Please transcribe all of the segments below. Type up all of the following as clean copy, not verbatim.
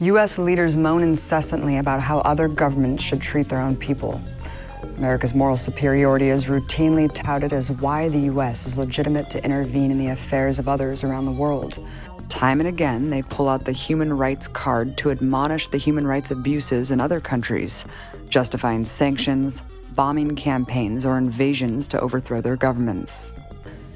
U.S. leaders moan incessantly about how other governments should treat their own people. America's moral superiority is routinely touted as why the U.S. is legitimate to intervene in the affairs of others around the world. Time and again, they pull out the human rights card to admonish the human rights abuses in other countries, justifying sanctions, bombing campaigns, or invasions to overthrow their governments.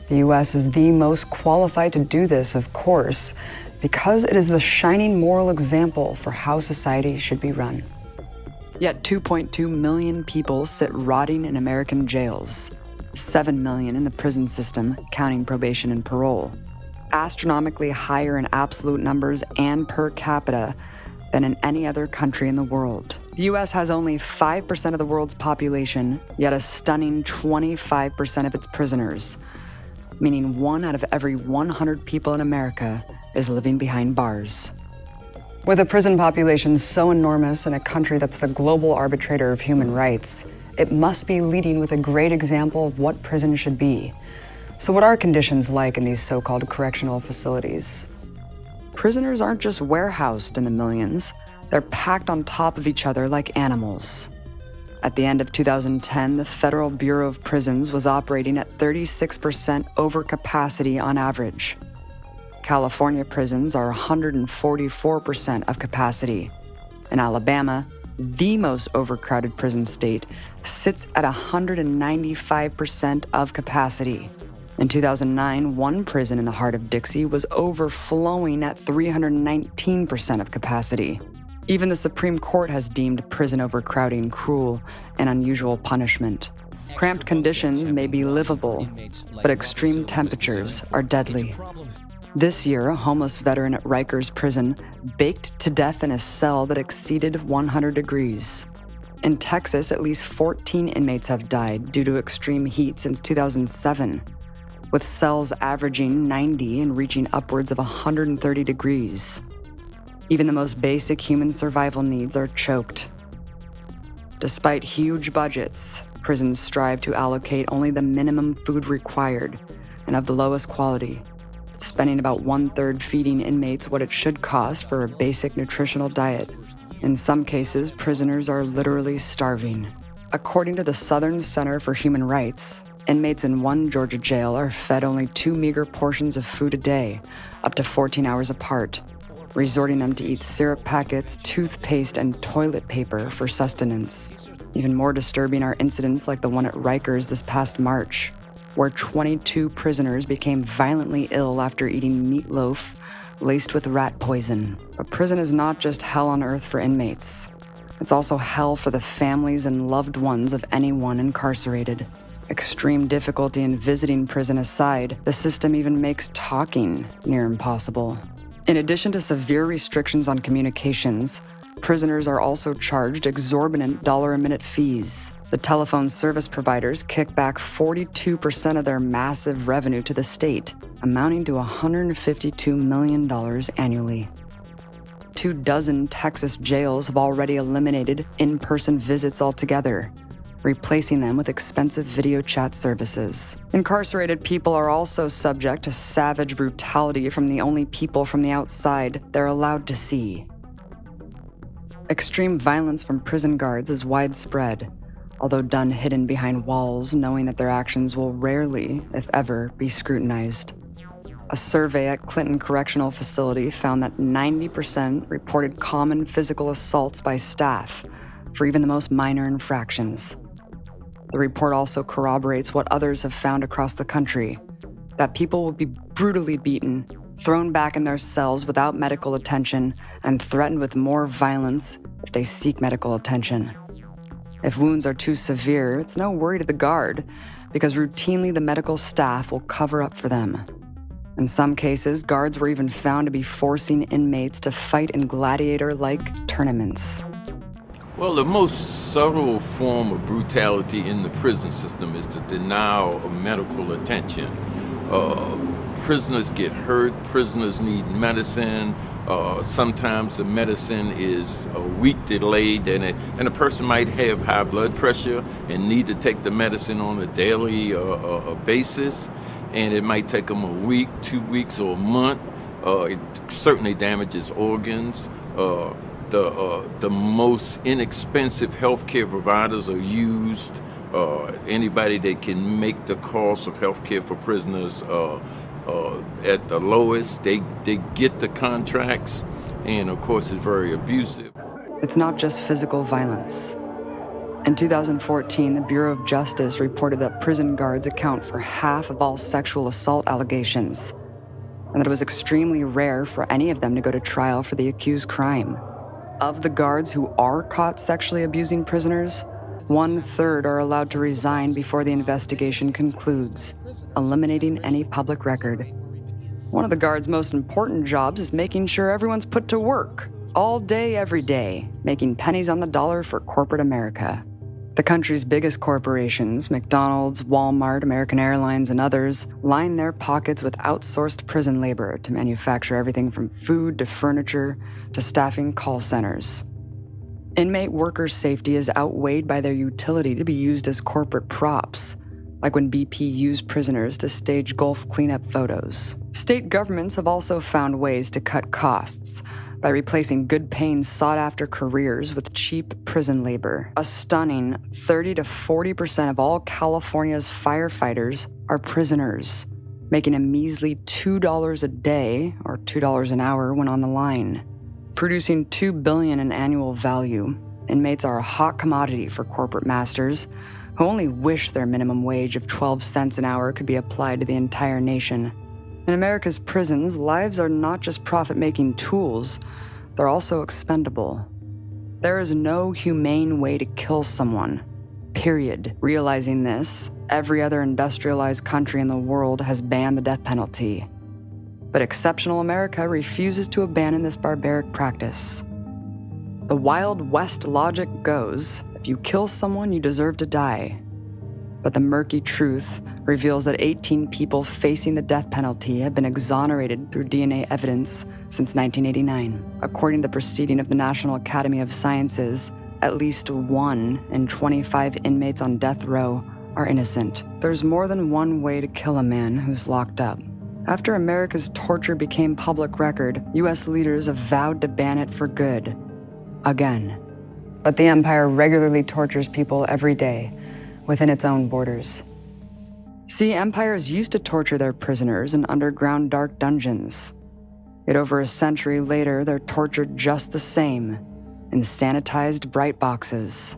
The U.S. is the most qualified to do this, of course, because it is the shining moral example for how society should be run. Yet 2.2 million people sit rotting in American jails, 7 million in the prison system, counting probation and parole, astronomically higher in absolute numbers and per capita than in any other country in the world. The U.S. has only 5% of the world's population, yet a stunning 25% of its prisoners, meaning 1 out of every 100 people in America is living behind bars. With a prison population so enormous in a country that's the global arbitrator of human rights, it must be leading with a great example of what prison should be. So what are conditions like in these so-called correctional facilities? Prisoners aren't just warehoused in the millions, they're packed on top of each other like animals. At the end of 2010, the Federal Bureau of Prisons was operating at 36% overcapacity on average. California prisons are 144% of capacity. In Alabama, the most overcrowded prison state, sits at 195% of capacity. In 2009, one prison in the heart of Dixie was overflowing at 319% of capacity. Even the Supreme Court has deemed prison overcrowding cruel and unusual punishment. Cramped conditions may be livable, but extreme temperatures are deadly. This year, a homeless veteran at Rikers Prison baked to death in a cell that exceeded 100 degrees. In Texas, at least 14 inmates have died due to extreme heat since 2007, with cells averaging 90 and reaching upwards of 130 degrees. Even the most basic human survival needs are choked. Despite huge budgets, prisons strive to allocate only the minimum food required and of the lowest quality, spending about 1/3 feeding inmates what it should cost for a basic nutritional diet. In some cases, prisoners are literally starving. According to the Southern Center for Human Rights, inmates in one Georgia jail are fed only 2 meager portions of food a day, up to 14 hours apart, resorting them to eat syrup packets, toothpaste, and toilet paper for sustenance. Even more disturbing are incidents like the one at Rikers this past March, where 22 prisoners became violently ill after eating meatloaf laced with rat poison. But prison is not just hell on earth for inmates. It's also hell for the families and loved ones of anyone incarcerated. Extreme difficulty in visiting prison aside, the system even makes talking near impossible. In addition to severe restrictions on communications, prisoners are also charged exorbitant dollar-a-minute fees. The telephone service providers kick back 42% of their massive revenue to the state, amounting to $152 million annually. 24 Texas jails have already eliminated in-person visits altogether, replacing them with expensive video chat services. Incarcerated people are also subject to savage brutality from the only people from the outside they're allowed to see. Extreme violence from prison guards is widespread, although done hidden behind walls, knowing that their actions will rarely, if ever, be scrutinized. A survey at Clinton Correctional Facility found that 90% reported common physical assaults by staff for even the most minor infractions. The report also corroborates what others have found across the country, that people will be brutally beaten, thrown back in their cells without medical attention, and threatened with more violence if they seek medical attention. If wounds are too severe, it's no worry to the guard, because routinely the medical staff will cover up for them. In some cases, guards were even found to be forcing inmates to fight in gladiator-like tournaments. Well, the most subtle form of brutality in the prison system is the denial of medical attention. Prisoners get hurt, prisoners need medicine. Sometimes the medicine is a week delayed, and a person might have high blood pressure and need to take the medicine on a daily basis, and it might take them a week, 2 weeks, or a month. It certainly damages organs. The most inexpensive healthcare providers are used. Anybody that can make the cost of healthcare for prisoners at the lowest, they get the contracts, and of course it's very abusive. It's not just physical violence. In 2014, the Bureau of Justice reported that prison guards account for half of all sexual assault allegations, and that it was extremely rare for any of them to go to trial for the accused crime. Of the guards who are caught sexually abusing prisoners, 1/3 are allowed to resign before the investigation concludes, eliminating any public record. One of the guards' most important jobs is making sure everyone's put to work, all day, every day, making pennies on the dollar for corporate America. The country's biggest corporations, McDonald's, Walmart, American Airlines, and others, line their pockets with outsourced prison labor to manufacture everything from food to furniture to staffing call centers. Inmate workers' safety is outweighed by their utility to be used as corporate props, like when BP used prisoners to stage Gulf cleanup photos. State governments have also found ways to cut costs by replacing good-paying, sought-after careers with cheap prison labor. A stunning 30 to 40% of all California's firefighters are prisoners, making a measly $2 a day, or $2 an hour when on the line. Producing $2 billion in annual value, inmates are a hot commodity for corporate masters who only wish their minimum wage of 12 cents an hour could be applied to the entire nation. In America's prisons, lives are not just profit-making tools, they're also expendable. There is no humane way to kill someone, period. Realizing this, every other industrialized country in the world has banned the death penalty. But exceptional America refuses to abandon this barbaric practice. The Wild West logic goes, if you kill someone, you deserve to die. But the murky truth reveals that 18 people facing the death penalty have been exonerated through DNA evidence since 1989. According to the proceeding of the National Academy of Sciences, at least 1 in 25 inmates on death row are innocent. There's more than one way to kill a man who's locked up. After America's torture became public record, U.S. leaders have vowed to ban it for good. Again. But the empire regularly tortures people every day within its own borders. See, empires used to torture their prisoners in underground dark dungeons. Yet over a century later, they're tortured just the same in sanitized bright boxes.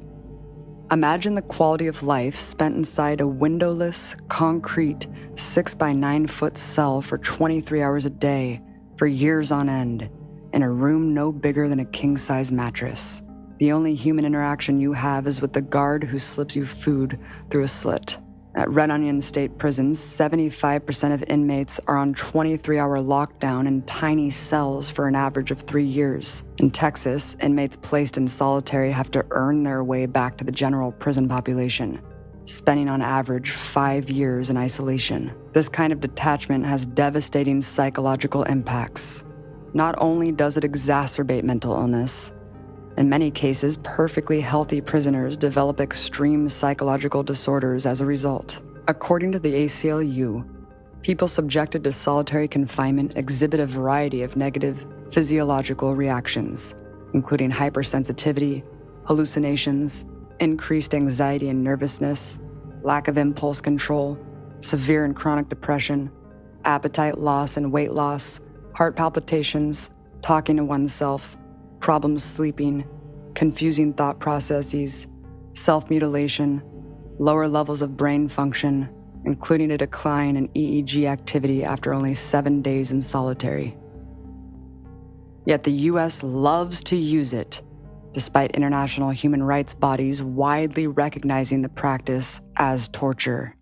Imagine the quality of life spent inside a windowless, concrete, 6 by 9 foot cell for 23 hours a day, for years on end, in a room no bigger than a king-size mattress. The only human interaction you have is with the guard who slips you food through a slit. At Red Onion State Prisons, 75% of inmates are on 23-hour lockdown in tiny cells for an average of 3 years. In Texas, inmates placed in solitary have to earn their way back to the general prison population, spending on average 5 years in isolation. This kind of detachment has devastating psychological impacts. Not only does it exacerbate mental illness, in many cases, perfectly healthy prisoners develop extreme psychological disorders as a result. According to the ACLU, people subjected to solitary confinement exhibit a variety of negative physiological reactions, including hypersensitivity, hallucinations, increased anxiety and nervousness, lack of impulse control, severe and chronic depression, appetite loss and weight loss, heart palpitations, talking to oneself, problems sleeping, confusing thought processes, self-mutilation, lower levels of brain function, including a decline in EEG activity after only 7 days in solitary. Yet the U.S. loves to use it, despite international human rights bodies widely recognizing the practice as torture.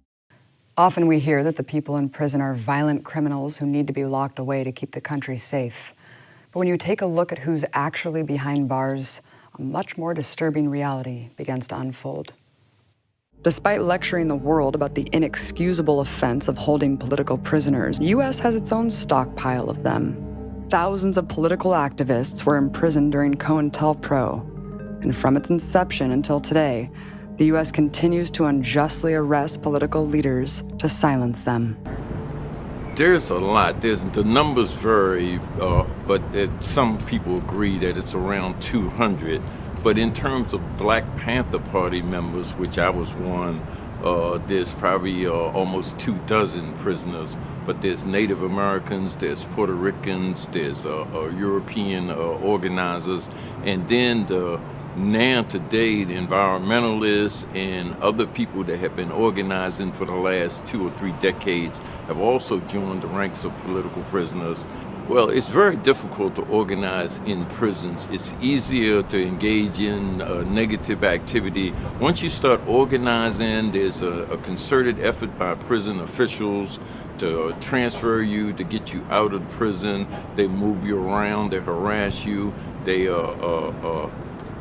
Often we hear that the people in prison are violent criminals who need to be locked away to keep the country safe. But when you take a look at who's actually behind bars, a much more disturbing reality begins to unfold. Despite lecturing the world about the inexcusable offense of holding political prisoners, the U.S. has its own stockpile of them. Thousands of political activists were imprisoned during COINTELPRO, and from its inception until today, the U.S. continues to unjustly arrest political leaders to silence them. There's a lot. The numbers vary, but some people agree that it's around 200. But in terms of Black Panther Party members, which I was one, there's probably almost 24 prisoners. But there's Native Americans, there's Puerto Ricans, there's European organizers, and then now today, the environmentalists and other people that have been organizing for the last 2 or 3 decades have also joined the ranks of political prisoners. Well, it's very difficult to organize in prisons. It's easier to engage in negative activity. Once you start organizing, there's a concerted effort by prison officials to transfer you, to get you out of the prison. They move you around, they harass you, they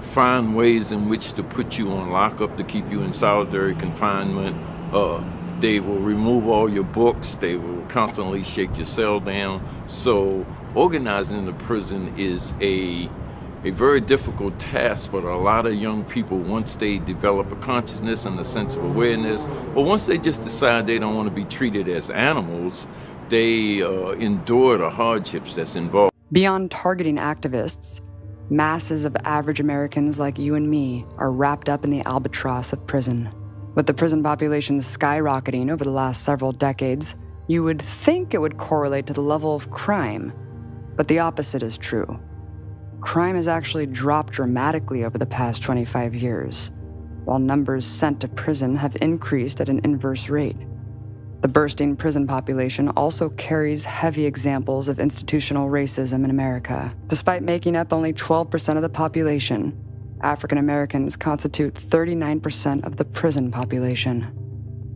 find ways in which to put you on lockup to keep you in solitary confinement. They will remove all your books. They will constantly shake your cell down. So organizing in the prison is a very difficult task for a lot of young people once they develop a consciousness and a sense of awareness, or once they just decide they don't want to be treated as animals, they endure the hardships that's involved. Beyond targeting activists, masses of average Americans like you and me are wrapped up in the albatross of prison. With the prison population skyrocketing over the last several decades, you would think it would correlate to the level of crime, but the opposite is true. Crime has actually dropped dramatically over the past 25 years, while numbers sent to prison have increased at an inverse rate. The bursting prison population also carries heavy examples of institutional racism in America. Despite making up only 12% of the population, African Americans constitute 39% of the prison population.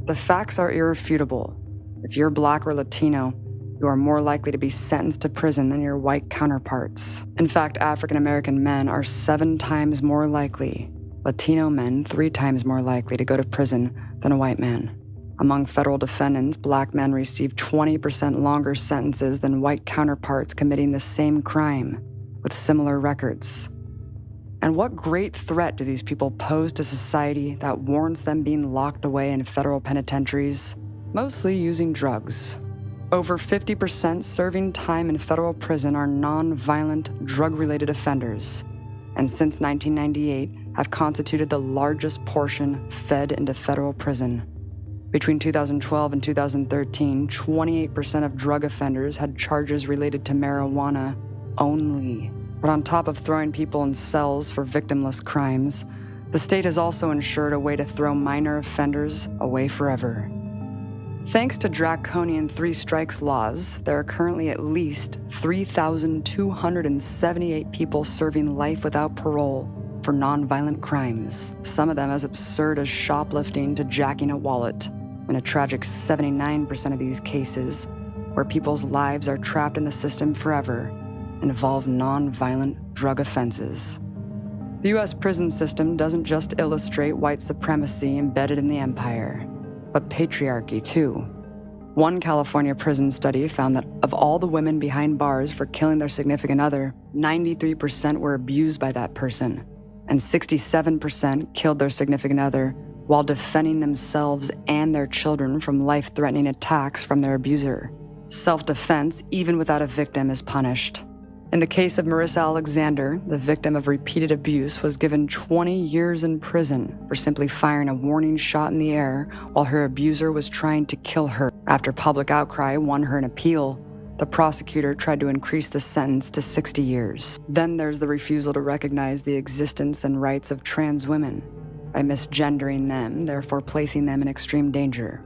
The facts are irrefutable. If you're Black or Latino, you are more likely to be sentenced to prison than your white counterparts. In fact, African American men are 7 times more likely, Latino men 3 times more likely to go to prison than a white man. Among federal defendants, Black men receive 20% longer sentences than white counterparts committing the same crime with similar records. And what great threat do these people pose to society that warrants them being locked away in federal penitentiaries, mostly using drugs? Over 50% serving time in federal prison are non-violent, drug-related offenders, and since 1998 have constituted the largest portion fed into federal prison. Between 2012 and 2013, 28% of drug offenders had charges related to marijuana only. But on top of throwing people in cells for victimless crimes, the state has also ensured a way to throw minor offenders away forever. Thanks to draconian 3 strikes laws, there are currently at least 3,278 people serving life without parole for nonviolent crimes, some of them as absurd as shoplifting to jacking a wallet. In a tragic 79% of these cases, where people's lives are trapped in the system forever, involve non-violent drug offenses. The U.S. prison system doesn't just illustrate white supremacy embedded in the empire, but patriarchy too. One California prison study found that of all the women behind bars for killing their significant other, 93% were abused by that person, and 67% killed their significant other while defending themselves and their children from life-threatening attacks from their abuser. Self-defense, even without a victim, is punished. In the case of Marissa Alexander, the victim of repeated abuse was given 20 years in prison for simply firing a warning shot in the air while her abuser was trying to kill her. After public outcry won her an appeal, the prosecutor tried to increase the sentence to 60 years. Then there's the refusal to recognize the existence and rights of trans women by misgendering them, therefore placing them in extreme danger.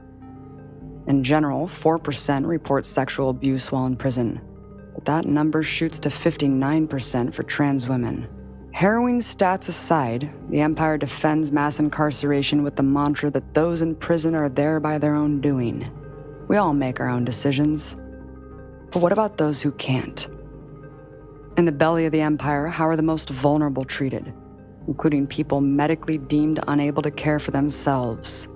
In general, 4% report sexual abuse while in prison, but that number shoots to 59% for trans women. Harrowing stats aside, the empire defends mass incarceration with the mantra that those in prison are there by their own doing. We all make our own decisions. But what about those who can't? In the belly of the empire, how are the most vulnerable treated, including people medically deemed unable to care for themselves,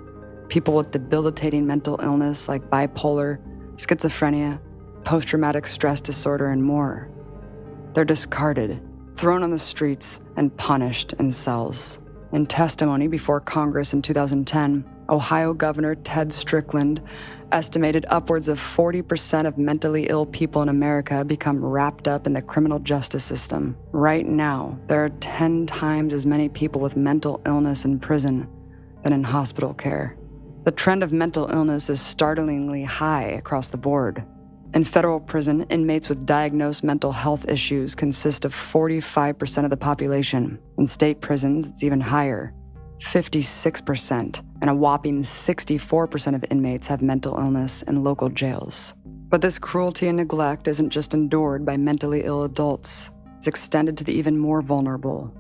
people with debilitating mental illness like bipolar, schizophrenia, post-traumatic stress disorder, and more? They're discarded, thrown on the streets, and punished in cells. In testimony before Congress in 2010, Ohio Governor Ted Strickland estimated upwards of 40% of mentally ill people in America become wrapped up in the criminal justice system. Right now, there are 10 times as many people with mental illness in prison than in hospital care. The trend of mental illness is startlingly high across the board. In federal prison, inmates with diagnosed mental health issues consist of 45% of the population. In state prisons, it's even higher, 56%, and a whopping 64% of inmates have mental illness in local jails. But this cruelty and neglect isn't just endured by mentally ill adults. It's extended to the even more vulnerable,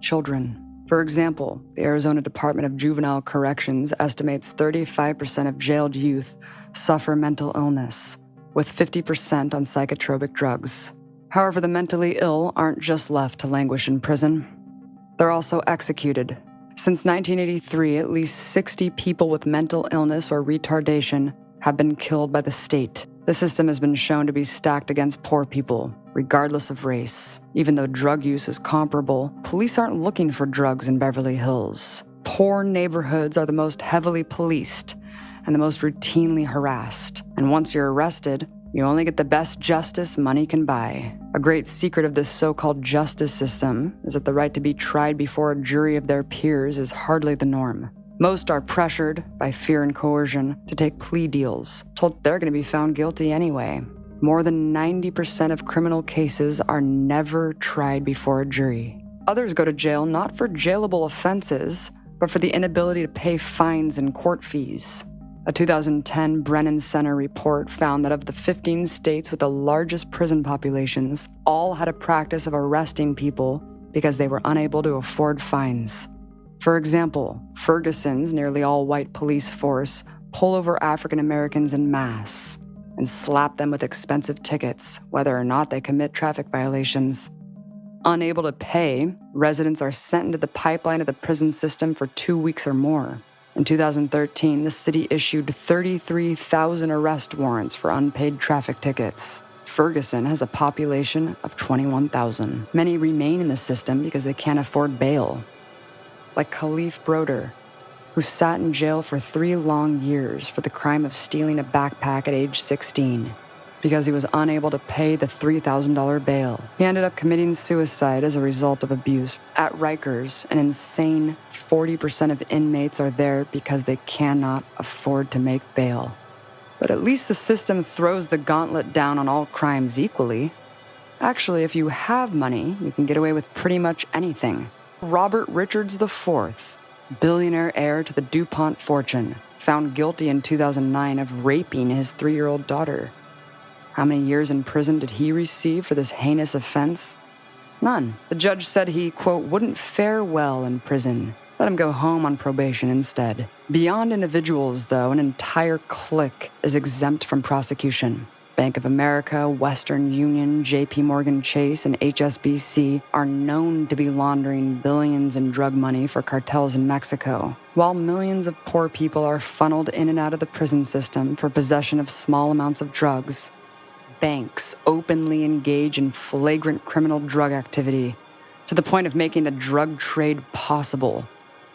children. For example, the Arizona Department of Juvenile Corrections estimates 35% of jailed youth suffer mental illness, with 50% on psychotropic drugs. However, the mentally ill aren't just left to languish in prison. They're also executed. Since 1983, at least 60 people with mental illness or retardation have been killed by the state. The system has been shown to be stacked against poor people, regardless of race. Even though drug use is comparable, police aren't looking for drugs in Beverly Hills. Poor neighborhoods are the most heavily policed and the most routinely harassed. And once you're arrested, you only get the best justice money can buy. A great secret of this so-called justice system is that the right to be tried before a jury of their peers is hardly the norm. Most are pressured by fear and coercion to take plea deals, told they're going to be found guilty anyway. More than 90% of criminal cases are never tried before a jury. Others go to jail not for jailable offenses, but for the inability to pay fines and court fees. A 2010 Brennan Center report found that of the 15 states with the largest prison populations, all had a practice of arresting people because they were unable to afford fines. For example, Ferguson's nearly all-white police force pull over African Americans en masse and slap them with expensive tickets, whether or not they commit traffic violations. Unable to pay, residents are sent into the pipeline of the prison system for 2 weeks or more. In 2013, the city issued 33,000 arrest warrants for unpaid traffic tickets. Ferguson has a population of 21,000. Many remain in the system because they can't afford bail. Like Khalif Broder, who sat in jail for 3 long years for the crime of stealing a backpack at age 16 because he was unable to pay the $3,000 bail. He ended up committing suicide as a result of abuse. At Rikers, an insane 40% of inmates are there because they cannot afford to make bail. But at least the system throws the gauntlet down on all crimes equally. Actually, if you have money, you can get away with pretty much anything. Robert Richards IV, billionaire heir to the DuPont fortune, found guilty in 2009 of raping his 3-year-old daughter. How many years in prison did he receive for this heinous offense? None. The judge said he, quote, wouldn't fare well in prison. Let him go home on probation instead. Beyond individuals, though, an entire clique is exempt from prosecution. Bank of America, Western Union, JP Morgan Chase, and HSBC are known to be laundering billions in drug money for cartels in Mexico, while millions of poor people are funneled in and out of the prison system for possession of small amounts of drugs. Banks openly engage in flagrant criminal drug activity to the point of making the drug trade possible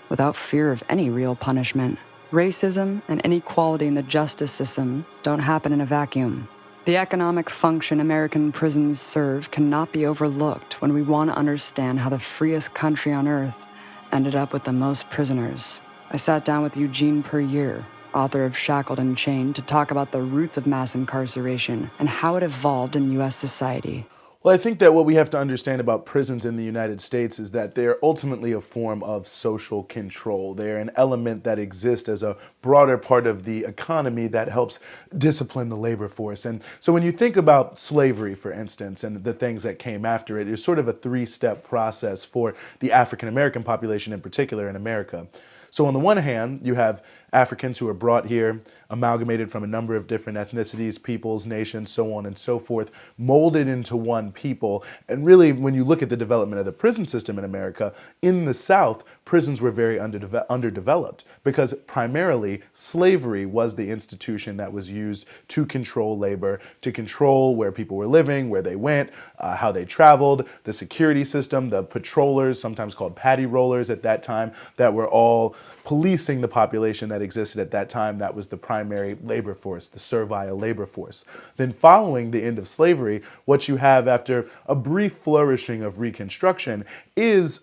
without fear of any real punishment. Racism and inequality in the justice system don't happen in a vacuum. The economic function American prisons serve cannot be overlooked when we want to understand how the freest country on earth ended up with the most prisoners. I sat down with Eugene Puryear, author of Shackled and Chained, to talk about the roots of mass incarceration and how it evolved in U.S. society. Well, I think that what we have to understand about prisons in the United States is that they're ultimately a form of social control. They're an element that exists as a broader part of the economy that helps discipline the labor force. And so when you think about slavery, for instance, and the things that came after it, it's sort of a three-step process for the African American population in particular in America. So on the one hand, you have Africans who are brought here, amalgamated from a number of different ethnicities, peoples, nations, so on and so forth, molded into one people. And really, when you look at the development of the prison system in America, in the South, prisons were very underdeveloped because primarily slavery was the institution that was used to control labor, to control where people were living, where they went, how they traveled, the security system, the patrollers, sometimes called paddy rollers at that time, that were all policing the population that existed at that time. That was the primary labor force, the servile labor force. Then following the end of slavery, what you have after a brief flourishing of Reconstruction is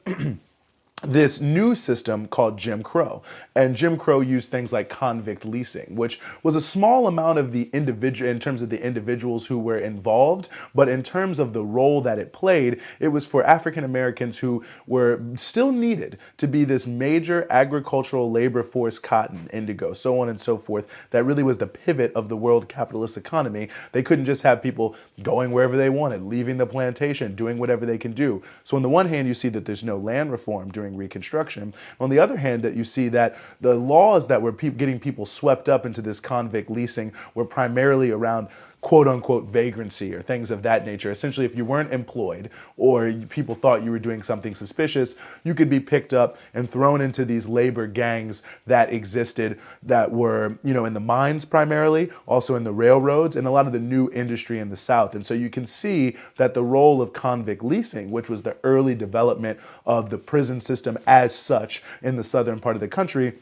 this new system called Jim Crow. And Jim Crow used things like convict leasing, which was a small amount of the individual, in terms of the individuals who were involved, but in terms of the role that it played, it was for African Americans who were still needed to be this major agricultural labor force, cotton, indigo, so on and so forth. That really was the pivot of the world capitalist economy. They couldn't just have people going wherever they wanted, leaving the plantation, doing whatever they can do. So on the one hand, you see that there's no land reform during Reconstruction. On the other hand, that you see that the laws that were getting people swept up into this convict leasing were primarily around quote unquote vagrancy or things of that nature. Essentially, if you weren't employed or people thought you were doing something suspicious, you could be picked up and thrown into these labor gangs that existed that were, in the mines primarily, also in the railroads and a lot of the new industry in the South. And so you can see that the role of convict leasing, which was the early development of the prison system as such in the southern part of the country,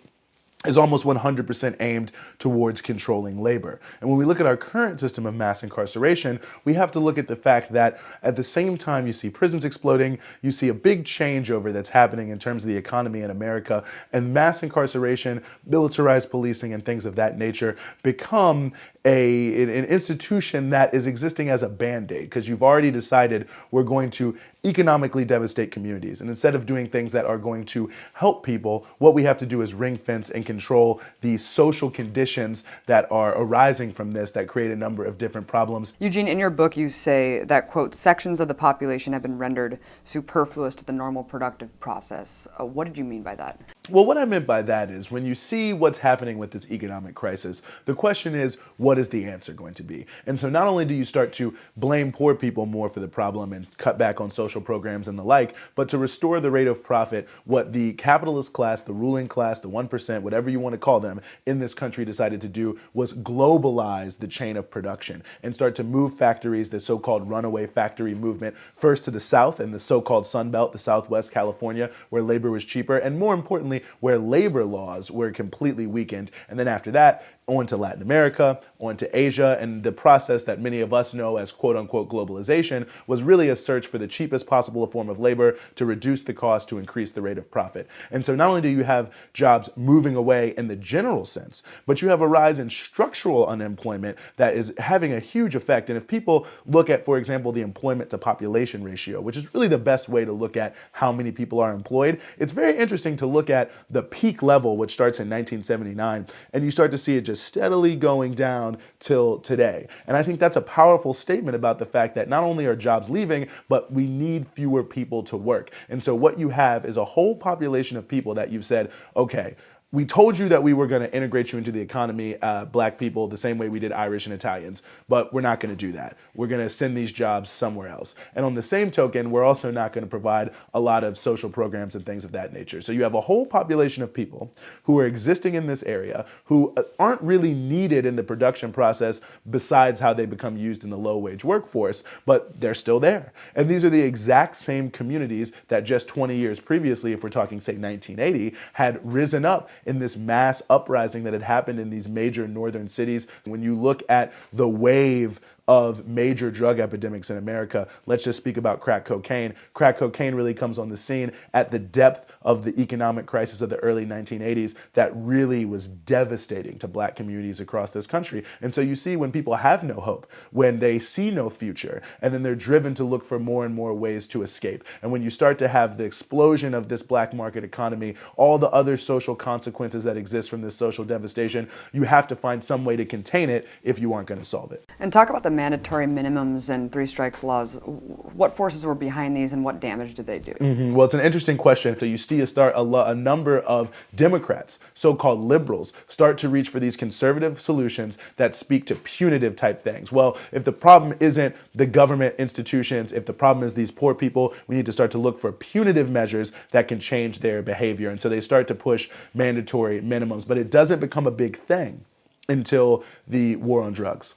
is almost 100% aimed towards controlling labor. And when we look at our current system of mass incarceration, we have to look at the fact that at the same time you see prisons exploding, you see a big changeover that's happening in terms of the economy in America, and mass incarceration, militarized policing, and things of that nature become an institution that is existing as a band-aid, because you've already decided we're going to economically devastate communities. And instead of doing things that are going to help people, what we have to do is ring fence and control the social conditions that are arising from this that create a number of different problems. Eugene, in your book, you say that, quote, sections of the population have been rendered superfluous to the normal productive process. What did you mean by that? Well, what I meant by that is when you see what's happening with this economic crisis, the question is, what is the answer going to be? And so not only do you start to blame poor people more for the problem and cut back on social programs and the like, but to restore the rate of profit, what the capitalist class, the ruling class, the 1%, whatever you want to call them, in this country decided to do was globalize the chain of production and start to move factories, the so-called runaway factory movement, first to the South and the so-called Sun Belt, the Southwest California, where labor was cheaper, and more importantly, where labor laws were completely weakened. And then after that, on to Latin America, on to Asia, and the process that many of us know as quote-unquote globalization was really a search for the cheapest possible form of labor to reduce the cost to increase the rate of profit. And so not only do you have jobs moving away in the general sense, but you have a rise in structural unemployment that is having a huge effect. And if people look at, for example, the employment to population ratio, which is really the best way to look at how many people are employed, it's very interesting to look at the peak level, which starts in 1979, and you start to see it just steadily going down till today. And I think that's a powerful statement about the fact that not only are jobs leaving, but we need fewer people to work. And so what you have is a whole population of people that you've said, okay, we told you that we were going to integrate you into the economy, black people, the same way we did Irish and Italians, but we're not going to do that. We're going to send these jobs somewhere else. And on the same token, we're also not going to provide a lot of social programs and things of that nature. So you have a whole population of people who are existing in this area who aren't really needed in the production process besides how they become used in the low-wage workforce, but they're still there. And these are the exact same communities that just 20 years previously, if we're talking, say, 1980, had risen up in this mass uprising that had happened in these major northern cities. When you look at the wave of major drug epidemics in America. Let's just speak about crack cocaine. Crack cocaine really comes on the scene at the depth of the economic crisis of the early 1980s that really was devastating to black communities across this country. And so you see when people have no hope, when they see no future, and then they're driven to look for more and more ways to escape. And when you start to have the explosion of this black market economy, all the other social consequences that exist from this social devastation, you have to find some way to contain it if you aren't going to solve it. And talk about the mandatory minimums and three strikes laws. What forces were behind these and what damage did they do? Well, it's an interesting question. So you see a number of Democrats, so-called liberals, start to reach for these conservative solutions that speak to punitive type things. Well, if the problem isn't the government institutions, if the problem is these poor people, we need to start to look for punitive measures that can change their behavior. And so they start to push mandatory minimums, but it doesn't become a big thing until the war on drugs.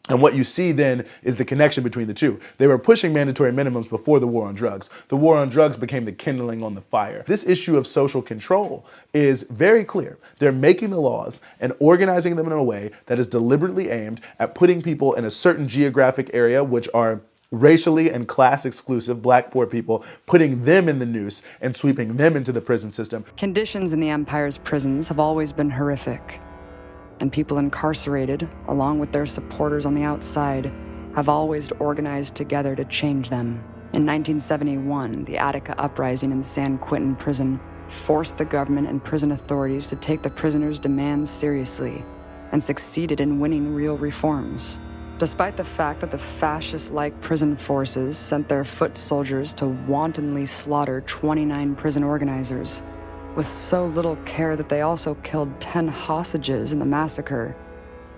And what you see then is the connection between the two. They were pushing mandatory minimums before the war on drugs. The war on drugs became the kindling on the fire. This issue of social control is very clear. They're making the laws and organizing them in a way that is deliberately aimed at putting people in a certain geographic area, which are racially and class exclusive black poor people, putting them in the noose and sweeping them into the prison system. Conditions in the empire's prisons have always been horrific. And people incarcerated, along with their supporters on the outside, have always organized together to change them. In 1971, the Attica uprising in San Quentin prison forced the government and prison authorities to take the prisoners' demands seriously and succeeded in winning real reforms. Despite the fact that the fascist-like prison forces sent their foot soldiers to wantonly slaughter 29 prison organizers, with so little care that they also killed 10 hostages in the massacre,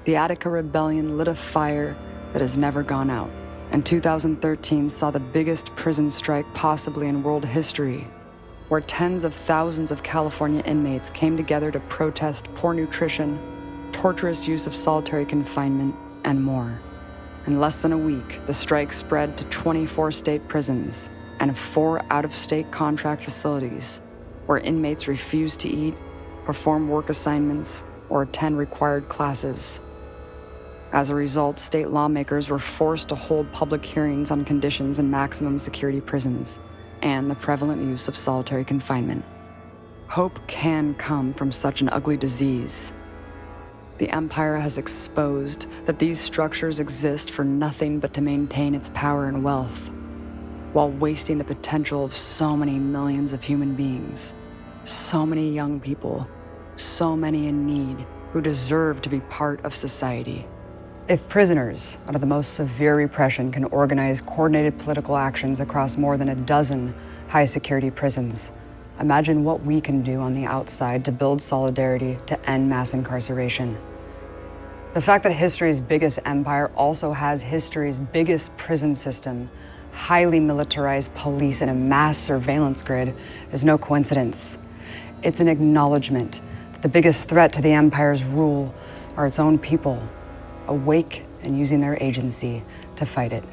the Attica Rebellion lit a fire that has never gone out. And 2013 saw the biggest prison strike possibly in world history, where tens of thousands of California inmates came together to protest poor nutrition, torturous use of solitary confinement, and more. In less than a week, the strike spread to 24 state prisons and 4 out-of-state contract facilities, where inmates refused to eat, perform work assignments, or attend required classes. As a result, state lawmakers were forced to hold public hearings on conditions in maximum security prisons and the prevalent use of solitary confinement. Hope can come from such an ugly disease. The empire has exposed that these structures exist for nothing but to maintain its power and wealth, while wasting the potential of so many millions of human beings, so many young people, so many in need who deserve to be part of society. If prisoners under the most severe repression can organize coordinated political actions across more than a dozen high-security prisons, imagine what we can do on the outside to build solidarity to end mass incarceration. The fact that history's biggest empire also has history's biggest prison system, highly militarized police, and a mass surveillance grid is no coincidence. It's an acknowledgement that the biggest threat to the empire's rule are its own people, awake and using their agency to fight it.